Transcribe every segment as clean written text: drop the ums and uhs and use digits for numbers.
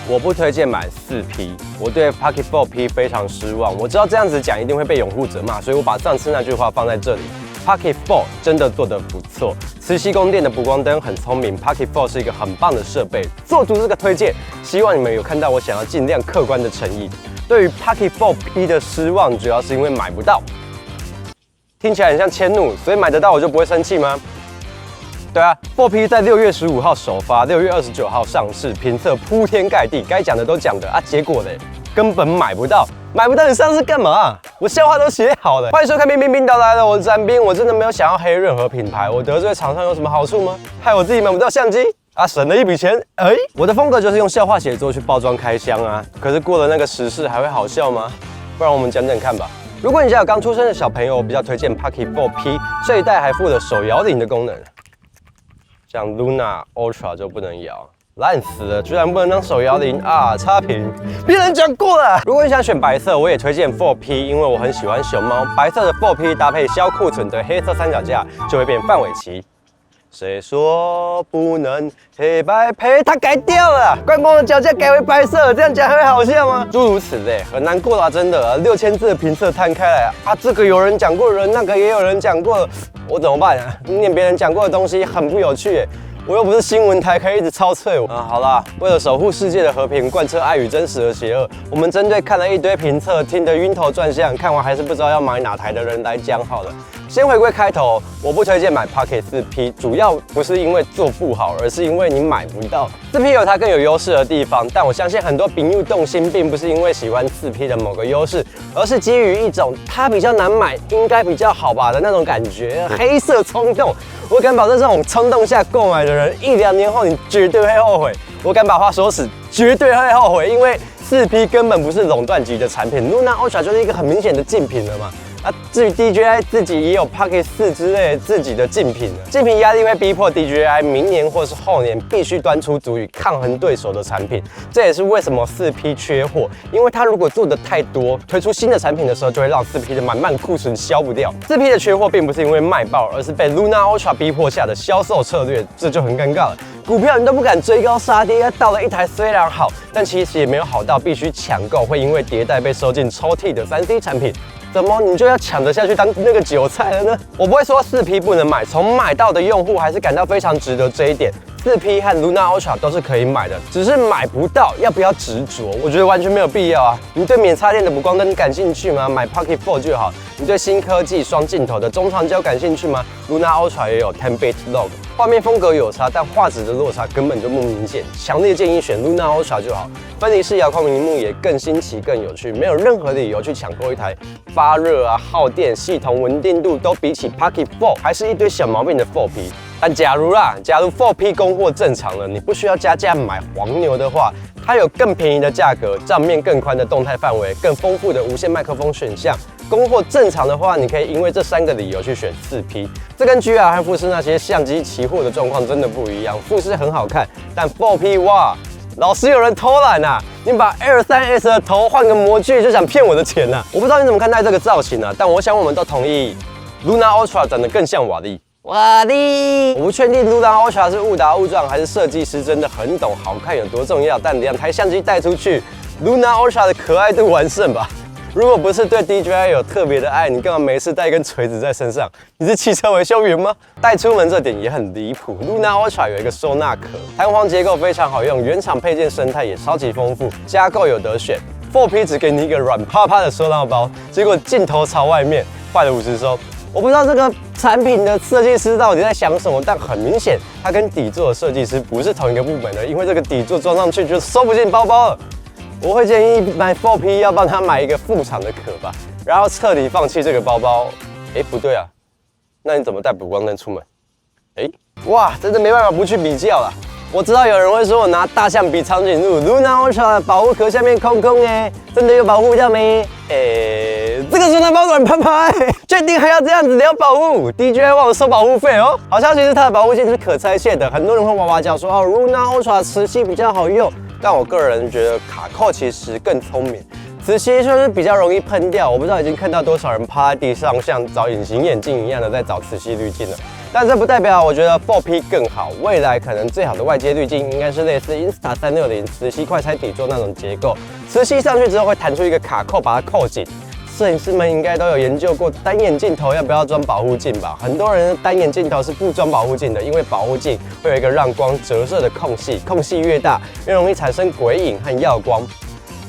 我不推荐买4P，我对 Pocket 4P 非常失望。我知道这样子讲一定会被拥护者骂，所以我把上次那句话放在这里。Pocket 4真的做得不错，磁吸供电的补光灯很聪明 ，Pocket 4是一个很棒的设备，做足这个推荐。希望你们有看到我想要尽量客观的诚意。对于 Pocket 4P 的失望，主要是因为买不到。听起来很像迁怒，所以买得到我就不会生气吗？对啊 ，4P 在6月15号首发，6月29号上市，评测铺天盖地，该讲的都讲的啊，结果嘞，根本买不到，买不到你上市干嘛？我笑话都写好了。欢迎收看《冰冰冰岛来了》，我是詹冰，我真的没有想要黑任何品牌，我得罪厂商有什么好处吗？害我自己买不到相机啊，省了一笔钱。我的风格就是用笑话写作去包装开箱啊，可是过了那个时事还会好笑吗？不然我们讲讲看吧。如果你家有刚出生的小朋友，我比较推荐 Pocket 4P， 这一代还附了手摇铃的功能。像 Luna Ultra 就不能摇，烂死了，居然不能当手摇铃啊！差评，别人讲过了。如果你想选白色，我也推荐 4P， 因为我很喜欢熊猫。白色的 4P 搭配销库存的黑色三脚架，就会变范玮琪。谁说不能黑白配？它改掉了，关公的脚架改为白色，这样讲还会好笑吗？诸如此类，很难过啦，真的。6000字的评测摊开来啊，这个有人讲过了，那个也有人讲过了，我怎么办啊？念别人讲过的东西很不有趣耶。我又不是新闻台，可以一直操脆我。好啦，为了守护世界的和平，贯彻爱与真实的邪恶，我们针对看了一堆评测，听得晕头转向，看完还是不知道要买哪台的人来讲好了。先回归开头，我不推荐买 Pocket 4P， 主要不是因为做不好，而是因为你买不到。4P 有它更有优势的地方，但我相信很多朋友动心，并不是因为喜欢4P 的某个优势，而是基于一种它比较难买，应该比较好吧的那种感觉，黑色冲动。我敢保证，这种冲动下购买的人，1、2年后你绝对会后悔。我敢把话说死，绝对会后悔，因为4P 根本不是垄断级的产品 ，Luna Ultra 就是一个很明显的竞品了嘛。至于 DJI 自己也有 Pocket 4之类的自己的竞品了，竞品压力会逼迫 DJI 明年或是后年必须端出足以抗衡对手的产品。这也是为什么4P 缺货，因为它如果做的太多，推出新的产品的时候，就会让4P 的满满库存消不掉。4P 的缺货并不是因为卖爆，而是被 Luna Ultra 逼迫下的销售策略，这就很尴尬了。股票你都不敢追高杀跌，到了一台虽然好，但其实也没有好到必须抢购，会因为迭代被收进抽屉的3C 产品。怎么你就要抢着下去当那个韭菜了呢？我不会说4P 不能买，从买到的用户还是感到非常值得这一点。4P 和 Luna Ultra 都是可以买的，只是买不到，要不要执着？我觉得完全没有必要啊！你对免插电的补光灯感兴趣吗？买 Pocket 4就好。你对新科技双镜头的中长焦感兴趣吗 ？Luna Ultra 也有 10-bit log， 画面风格有差，但画质的落差根本就不明显。强烈建议选 Luna Ultra 就好。分离式遥控屏幕也更新奇、更有趣，没有任何理由去抢购一台发热啊、耗电、系统稳定度都比起 Pocket 4还是一堆小毛病的 4P。但假如 4P 供货正常了，你不需要加价买黄牛的话，它有更便宜的价格，账面更宽的动态范围，更丰富的无线麦克风选项。供货正常的话，你可以因为这3个理由去选4P。这跟 GR 和富士那些相机期货的状况真的不一样。富士很好看，但 4P 哇，老是有人偷懒啊！你把 L3S 的头换个模具就想骗我的钱啊！我不知道你怎么看待这个造型啊，但我想我们都同意 ，Luna Ultra 长得更像瓦力。瓦力，我不确定 Luna Ultra 是误打误撞，还是设计师真的很懂好看有多重要。但2台相机带出去 ，Luna Ultra 的可爱度完胜吧。如果不是对 DJI 有特别的爱，你干嘛没事带一根锤子在身上？你是汽车维修员吗？带出门这点也很离谱。Luna Ultra 有一个收纳壳，弹簧结构非常好用，原厂配件生态也超级丰富，加购有得选。4P 只给你一个软趴趴的收纳包，结果镜头朝外面，坏了50收。我不知道这个产品的设计师到底在想什么，但很明显，它跟底座的设计师不是同一个部门的，因为这个底座装上去就收不进包包了。我会建议买 4P 要帮他买一个副厂的壳吧，然后彻底放弃这个包包。不对啊，那你怎么带补光灯出门？哇，真的没办法不去比较啦。我知道有人会说我拿大象比长颈鹿 ，Luna Ultra 保护壳下面空空真的有保护到没？这个收纳包软趴趴确定还要这样子聊保护 ？DJI 忘了收保护费哦。好消息是它的保护线是可拆卸的，很多人会哇哇叫说Luna Ultra 磁吸比较好用，但我个人觉得卡扣其实更聪明。磁吸就是比较容易喷掉，我不知道已经看到多少人趴在地上，像找隐形眼镜一样的在找磁吸滤镜了。但这不代表我觉得 4P 更好，未来可能最好的外接滤镜应该是类似 Insta360磁吸快拆底座那种结构，磁吸上去之后会弹出一个卡扣，把它扣紧。摄影师们应该都有研究过单眼镜头要不要装保护镜吧？很多人的单眼镜头是不装保护镜的，因为保护镜会有一个让光折射的空隙，空隙越大，越容易产生鬼影和耀光。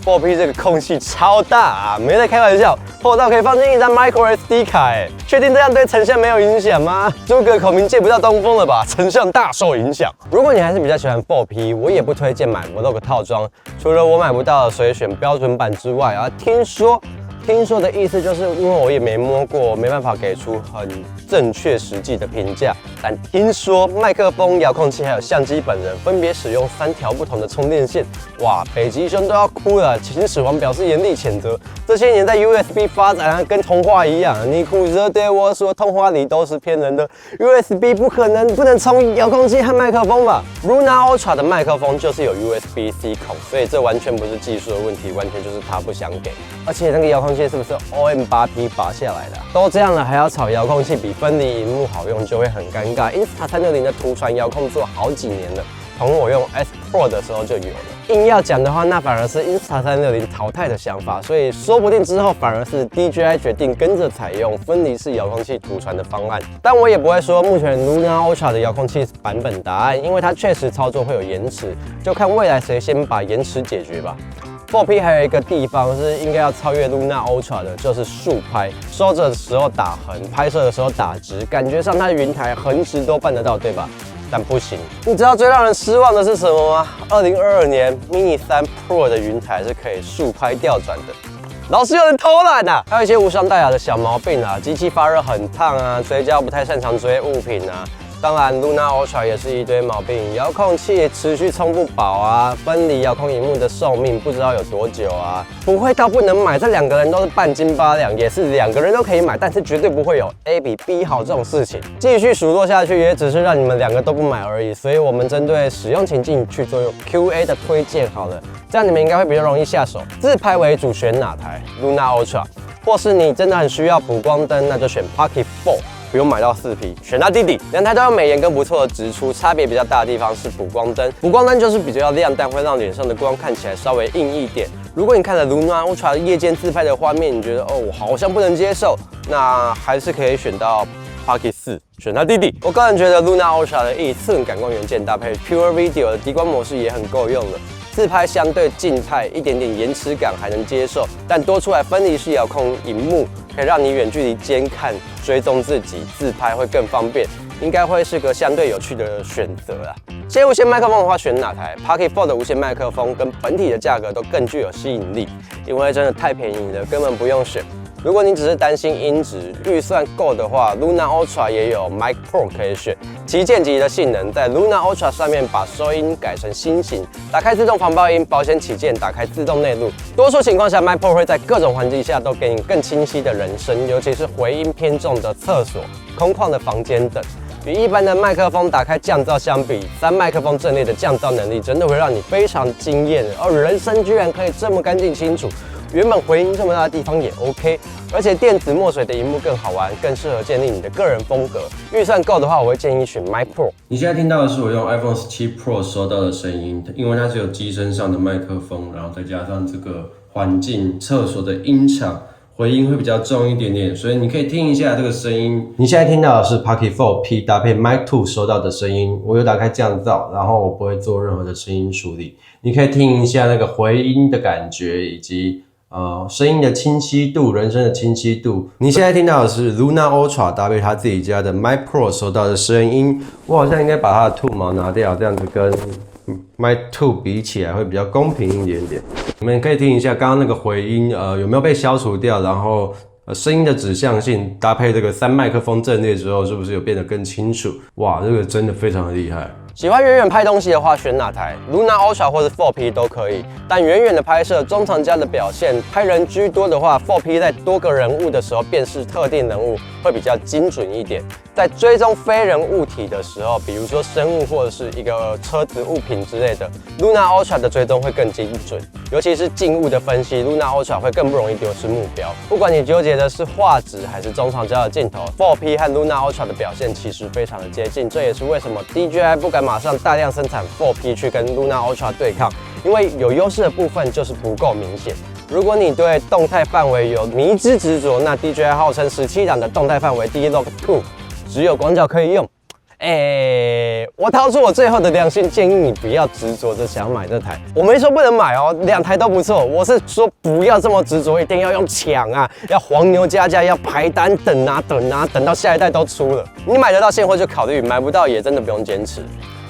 4P 这个空隙超大啊，没在开玩笑，厚到可以放进一张 micro SD 卡确定这样对成像没有影响吗？诸葛孔明借不到东风了吧？成像大受影响。如果你还是比较喜欢 4P， 我也不推荐买 Vlog 套装，除了我买不到，所以选标准版之外啊，听说的意思就是因为我也没摸过，没办法给出很正确实际的评价。但听说麦克风、遥控器还有相机本人分别使用3条不同的充电线，哇，北极熊都要哭了。秦始皇表示严厉谴责，这些年在 USB 发展啊，跟童话一样。你哭着对我说，童话里都是骗人的 ，USB 不能充遥控器和麦克风吧 ？Luna Ultra 的麦克风就是有 USB-C 孔，所以这完全不是技术的问题，完全就是他不想给。而且那个遥控器是不是 OM8P 拔下来的都这样了，还要吵遥控器比分离萤幕好用，就会很尴尬。Insta360的图传遥控做好几年了，从我用 S Pro 的时候就有了。硬要讲的话，那反而是 Insta360淘汰的想法，所以说不定之后反而是 DJI 决定跟着采用分离式遥控器图传的方案。但我也不会说目前 Luna Ultra 的遥控器是版本答案，因为它确实操作会有延迟，就看未来谁先把延迟解决吧。4P 还有一个地方是应该要超越 Luna Ultra 的，就是竖拍，收着的时候打横，拍摄的时候打直，感觉上它的云台横直都办得到，对吧？但不行。你知道最让人失望的是什么吗？2022年 Mini 3 Pro 的云台是可以竖拍吊转的。老师有人偷懒啊！还有一些无伤大雅的小毛病啊，机器发热很烫啊，嘴角不太擅长追物品啊。当然 ，Luna Ultra 也是一堆毛病，遥控器持续充不饱啊，分离遥控萤幕的寿命不知道有多久啊，不会到不能买，这2个人都是半斤8两，也是2个人都可以买，但是绝对不会有 A 比 B 好这种事情。继续数落下去，也只是让你们2个都不买而已，所以我们针对使用情境去做 QA 的推荐好了，这样你们应该会比较容易下手。自拍为主选哪台 ？Luna Ultra， 或是你真的很需要补光灯，那就选 Pocket 4。不用买到4P，选它弟弟。2台都有美颜跟不错的直出，差别比较大的地方是补光灯。补光灯就是比较亮，但会让脸上的光看起来稍微硬一点。如果你看了 Luna Ultra 的夜间自拍的画面，你觉得哦好像不能接受，那还是可以选到 Pocket 4，选它弟弟。我个人觉得 Luna Ultra 的1寸感光元件搭配 Pure Video 的低光模式也很够用了。自拍相对静态，一点点延迟感还能接受，但多出来分离式遥控萤幕，可以让你远距离监看、追踪自己，自拍会更方便，应该会是个相对有趣的选择啦。接无线麦克风的话，选哪台 ？Pocket 4的无线麦克风跟本体的价格都更具有吸引力，因为真的太便宜了，根本不用选。如果你只是担心音质，预算够的话 ，Luna Ultra 也有 Mic Pro 可以选。旗舰级的性能，在 Luna Ultra 上面把收音改成新型，打开自动防爆音，保险起见打开自动内录。多数情况下 ，Mic Pro 会在各种环境下都给你更清晰的人声，尤其是回音偏重的厕所、空旷的房间等。与一般的麦克风打开降噪相比，3麦克风阵列的降噪能力真的会让你非常惊艳哦！人声居然可以这么干净清楚。原本回音这么大的地方也 OK， 而且电子墨水的萤幕更好玩，更适合建立你的个人风格。预算够的话，我会建议选 Mic Pro。你现在听到的是我用 iPhone 17 Pro 收到的声音，因为它是有机身上的麦克风，然后再加上这个环境厕所的音场，回音会比较重一点点，所以你可以听一下这个声音。你现在听到的是 Pocket 4P 搭配 Mic 2收到的声音，我有打开降噪，然后我不会做任何的声音处理。你可以听一下那个回音的感觉，以及声音的清晰度，人声的清晰度。你现在听到的是 Luna Ultra 搭配他自己家的 Mic Pro 收到的声音。我好像应该把它的兔毛拿掉，这样子跟 Mic 2比起来会比较公平一点点。你们可以听一下刚刚那个回音，有没有被消除掉？然后声音的指向性搭配这个3麦克风阵列之后，是不是有变得更清楚？哇，这个真的非常的厉害。喜欢远远拍东西的话，选哪台 Luna Ultra 或是 4P 都可以。但远远的拍摄，中长焦的表现，拍人居多的话，4P 在多个人物的时候辨识特定人物会比较精准一点。在追踪非人物体的时候，比如说生物或者是一个车子、物品之类的 ，Luna Ultra 的追踪会更精准。尤其是静物的分析 ，Luna Ultra 会更不容易丢失目标。不管你纠结的是画质还是中长焦的镜头 ，4P 和 Luna Ultra 的表现其实非常的接近。这也是为什么 DJI 不敢马上大量生产 4P 去跟 Luna Ultra 对抗，因为有优势的部分就是不够明显。如果你对动态范围有迷之执着，那 DJI 号称17档的动态范围 D-Log 2只有广角可以用。我掏出我最后的良心建议，你不要执着着想要买这台。我没说不能买哦，2台都不错。我是说不要这么执着，一定要用抢啊，要黄牛加价，要排单等啊等啊，等到下一代都出了。你买得到现货就考虑，买不到也真的不用坚持。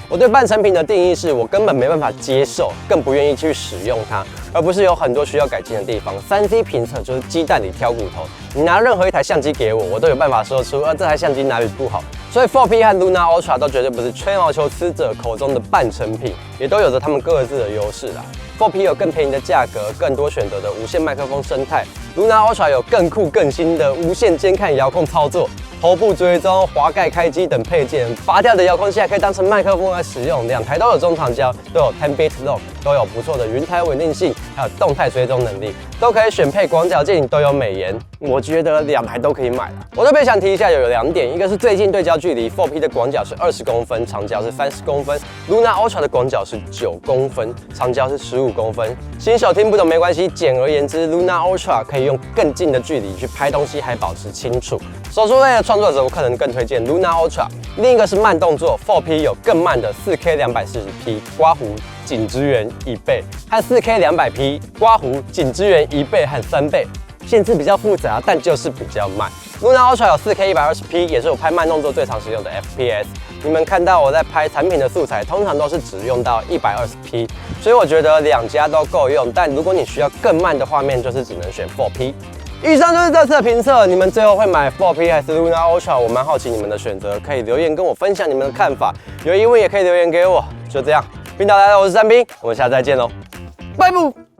我对半成品的定义是我根本没办法接受，更不愿意去使用它，而不是有很多需要改进的地方。3C 评测就是鸡蛋里挑骨头，你拿任何一台相机给我，我都有办法说出这台相机哪里不好。所以 4P 和 Luna Ultra 都绝对不是吹毛求疵者口中的半成品，也都有着他们各自的优势啦。4P 有更便宜的价格，更多选择的无线麦克风生态 ，Luna Ultra 有更酷更新的无线监看遥控操作。头部追踪、滑盖开机等配件，拔掉的遥控器还可以当成麦克风来使用。2台都有中长焦，都有 10-bit lock， 都有不错的云台稳定性，还有动态追踪能力，都可以选配广角镜，都有美颜。我觉得2台都可以买了。我特别想提一下，有2点，一个是最近对焦距离 ，4P 的广角是20公分，长焦是30公分 ，Luna Ultra 的广角是9公分，长焦是15公分。新手听不懂没关系，简而言之 ，Luna Ultra 可以用更近的距离去拍东西，还保持清楚。手术类的创作者，我可能更推荐 Luna Ultra。另一个是慢动作 ，4P 有更慢的 4K 240P 刮弧仅支援1倍，和 4K 200P 刮弧仅支援1倍和3倍。限制比较复杂，但就是比较慢。Luna Ultra 有 4K 120P， 也是我拍慢动作最常使用的 FPS。你们看到我在拍产品的素材，通常都是只用到 120P， 所以我觉得2家都够用。但如果你需要更慢的画面，就是只能选 4P。以上就是这次的评测，你们最后会买 4P 还是 Luna Ultra？ 我蛮好奇你们的选择，可以留言跟我分享你们的看法。有疑问也可以留言给我。就这样，冰岛来了，我是三冰，我们下次再见喽，拜拜。